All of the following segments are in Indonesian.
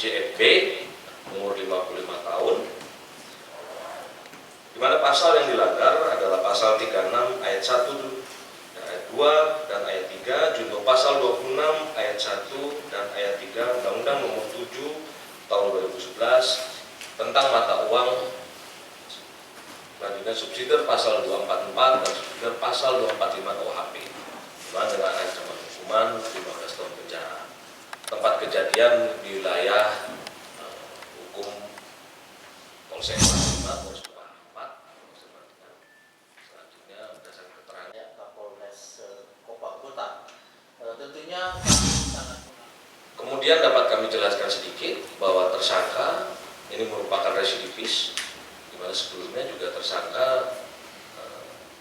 JFB umur 55 tahun, di mana pasal yang dilanggar adalah pasal 36 ayat 1 dan ayat 2 dan ayat 3, junto pasal 26 ayat 1 dan ayat 3 Undang-Undang Nomor 7 tahun 2011 tentang mata uang, selanjutnya subsidiar pasal 244 dan subsidiar pasal 245 KUHP, dengan ancaman hukuman 15 tahun penjara. Tempat kejadian di wilayah hukum Polsek Kelapa 5, Polres Kelapa 4. Selanjutnya berdasarkan keterangan Kapolres Kopang Kota, tentunya kemudian dapat kami jelaskan sedikit bahwa tersangka ini merupakan residivis, di mana sebelumnya juga tersangka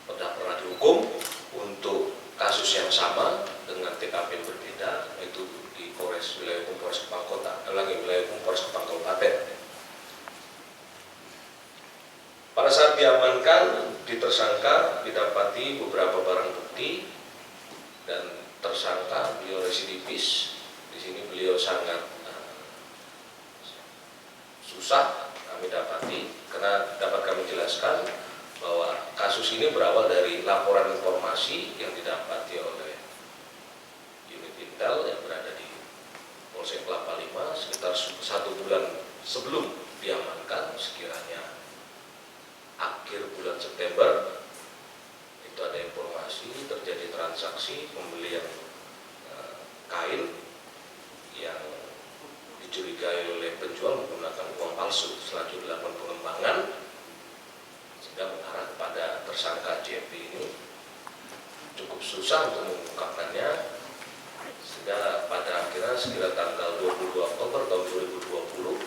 pernah dihukum untuk kasus yang sama dengan TKP yang berbeda, yaitu di wilayah hukum Polres Kupang Kota, wilayah hukum Polres Kupang Kabupaten. Pada saat diamankan, tersangka didapati beberapa barang bukti dan tersangka beliau residivis. Di sini beliau sangat susah kami dapati, karena dapat kami jelaskan bahwa kasus ini berawal dari laporan informasi yang didapati oleh unit Intel yang berada di Polsek Kelapa 5 sekitar 1 bulan sebelum diamankan, sekiranya akhir bulan September. Itu ada informasi terjadi transaksi pembelian kain yang dicurigai oleh penjual menggunakan uang palsu. Selanjutnya dilakukan pengembangan sehingga mengarah kepada tersangka JFB ini. Cukup susah untuk mengungkapkannya, sehingga pada akhirnya sekitar tanggal 22 Oktober tahun 2020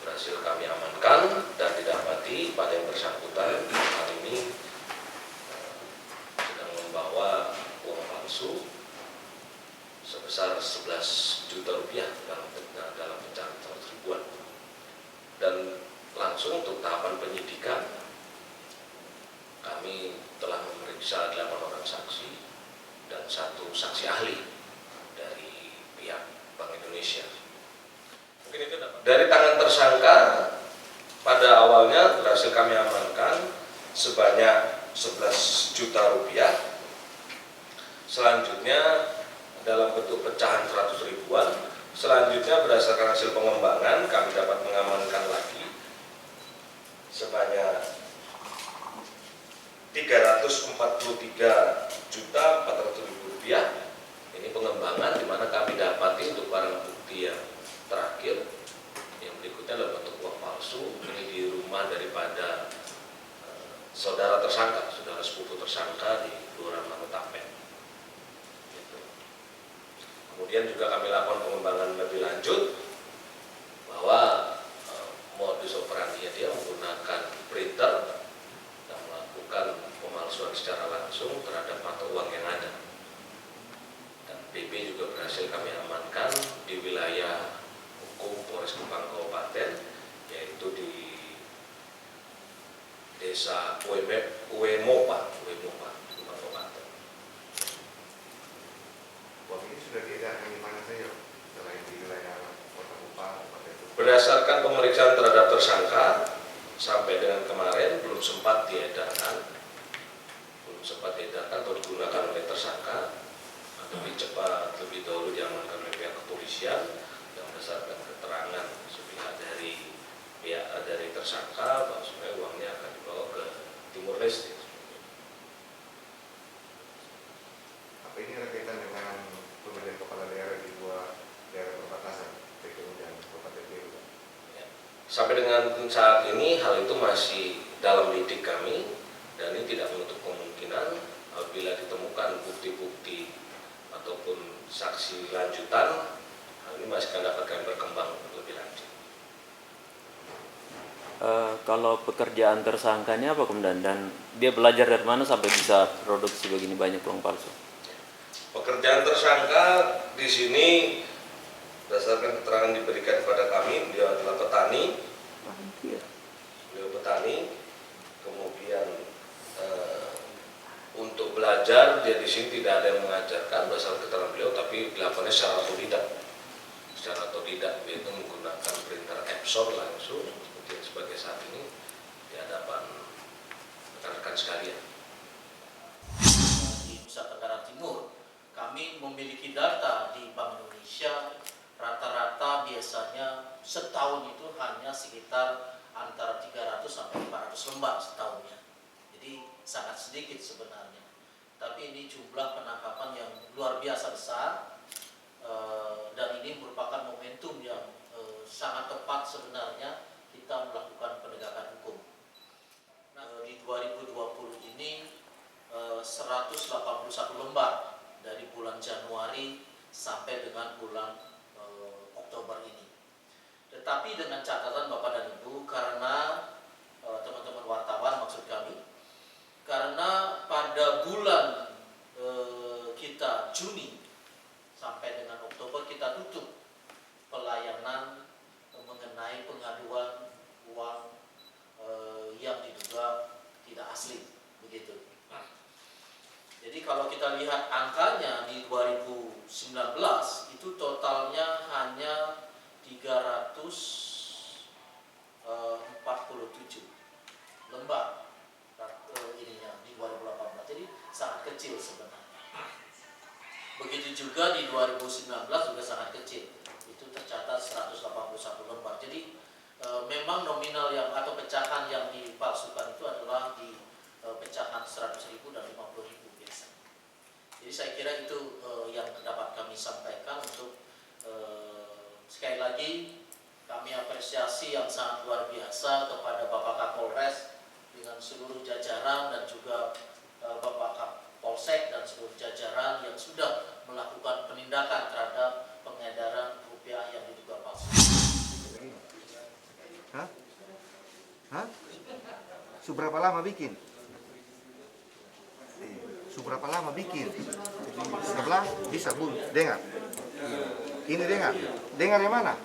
berhasil kami amankan dan didapati pada yang bersangkutan hal ini sedang membawa uang palsu sebesar 11 juta rupiah dalam pecahan 100 ribuan. Dan langsung untuk tahapan penyidikan, kami telah memeriksa 8 orang saksi dan 1 saksi ahli dari pihak Bank Indonesia. Mungkin itu dari tangan tersangka pada awalnya berhasil kami amankan sebanyak 11 juta rupiah. Selanjutnya dalam bentuk pecahan 100 ribuan. Selanjutnya berdasarkan hasil pengembangan kami dapat mengamankan lagi sebanyak 343.400.000 rupiah. Ini pengembangan di mana kami dapati untuk barang bukti yang terakhir. Yang berikutnya adalah bentuk uang palsu. Ini di rumah daripada saudara tersangka, saudara sepupu tersangka di Kelurahan Mangutapen. Kemudian juga kami lakukan pengembangan lebih lanjut bahwa modus operandi dia menggunakan printer dan melakukan pemalsuan secara langsung terhadap mata uang yang ada. Dan BB juga berhasil kami amankan di wilayah hukum Polres Kupang Kabupaten, yaitu di Desa Uemopa, Kupang Kabupaten. Uang ini sudah diedarkan di mana saja selain di wilayah Kota Kupang? Berdasarkan pemeriksaan terhadap tersangka sampai dengan kemarin belum sempat diedarkan atau digunakan oleh tersangka. Lebih cepat, lebih dahulu diamankan oleh pihak kepolisian yang berdasarkan keterangan sepihak dari tersangka bahwa sebenarnya uangnya akan dibawa ke Timur Leste. Apa ini ada kaitan dengan pemilihan kepala daerah di 2 daerah perbatasan, PKU dan Kabupaten Belu? Sampai dengan saat ini hal itu masih dalam lidik kami, dan ini tidak menutup kemungkinan apabila ditemukan bukti-bukti ataupun saksi lanjutan, hal ini masih akan dapat kami berkembang lebih lanjut. Kalau pekerjaan tersangkanya apa kemudian, dan dia belajar dari mana sampai bisa produksi begini banyak uang palsu? Pekerjaan tersangka di sini berdasarkan keterangan diberikan kepada kami, dia adalah petani. Beliau petani, kemudian untuk belajar dia di sini tidak ada yang mengajarkan berdasarkan keterangan beliau, tapi dilakukannya secara otodidak, yaitu menggunakan absorb langsung sebagai saat ini di hadapan rekan-rekan sekalian. Di Nusa Tenggara Timur, kami memiliki data di Bank Indonesia, rata-rata biasanya setahun itu hanya sekitar antara 300 sampai 500 lembar setahunnya. Jadi sangat sedikit sebenarnya. Tapi ini jumlah penangkapan yang luar biasa besar, dan ini merupakan momentum yang sangat tepat sebenarnya kita melakukan penegakan hukum. Nah, di 2020 ini 181 lembar dari bulan Januari sampai dengan bulan Oktober ini. Tetapi dengan catatan Bapak dan Ibu, karena teman-teman wartawan maksud kami, karena pada bulan kita Juni sampai dengan Oktober kita tutup pelayanan mengenai pengaduan uang yang diduga tidak asli, begitu. Jadi kalau kita lihat angkanya di 2019 itu totalnya hanya 347 lembar ininya di 2018. Jadi sangat kecil sebenarnya. Begitu juga di 2019 juga sangat kecil. Itu tercatat 181 lembar. Jadi memang nominal yang atau pecahan yang dipalsukan itu adalah di pecahan 100.000 dan 50.000 biasanya. Jadi saya kira itu yang dapat kami sampaikan untuk sekali lagi kami apresiasi yang sangat luar biasa kepada Bapak Kapolres dengan seluruh jajaran dan juga Bapak Kapolsek dan seluruh jajaran yang sudah melakukan penindakan terhadap pengedaran rupiah yang diduga palsu. Hah? Hah? Seberapa lama bikin? Seberapa lama bikin? Sebelah bisa Bu, dengar. Ini dengar. Dengar yang mana?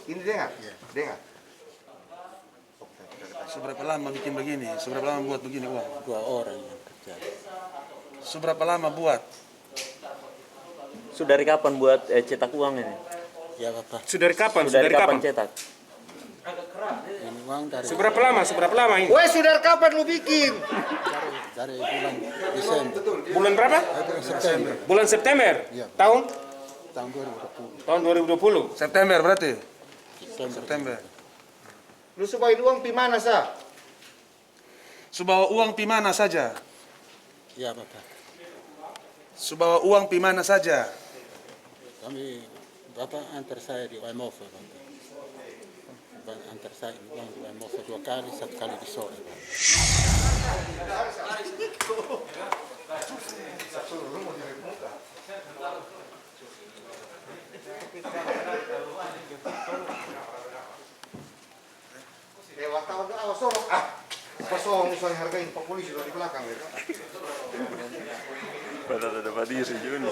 Ini dengar. Dengar. Seberapa lama bikin begini? Seberapa lama buat begini uang? 2 orang yang kerja. Seberapa lama buat? Sudah dari kapan buat cetak uang ini? Ya Bapak. Sudah dari kapan? Sudah dari kapan cetak? Ini uang dari Seberapa lama? Seberapa lama ini? Woi, sudah kapan lu bikin? dari bulan Desember. Bulan berapa? September. Bulan September. Iya. Tahun? Tahun 2020. Tahun 2020. September berarti? September. Lu subahin uang pi mana sah? Subawa uang pi mana saja? Ya Bapak, Subawa uang pi mana saja? kami Bapak antar saya di OMOV Bapak. Antar saya uang di OMOV 2 kali, 1 kali di sore Bapak. Wartawan tuh awas sorong. Kosong misalnya hargain Pak Polisi di belakang ya. Pada ada diri juga nih.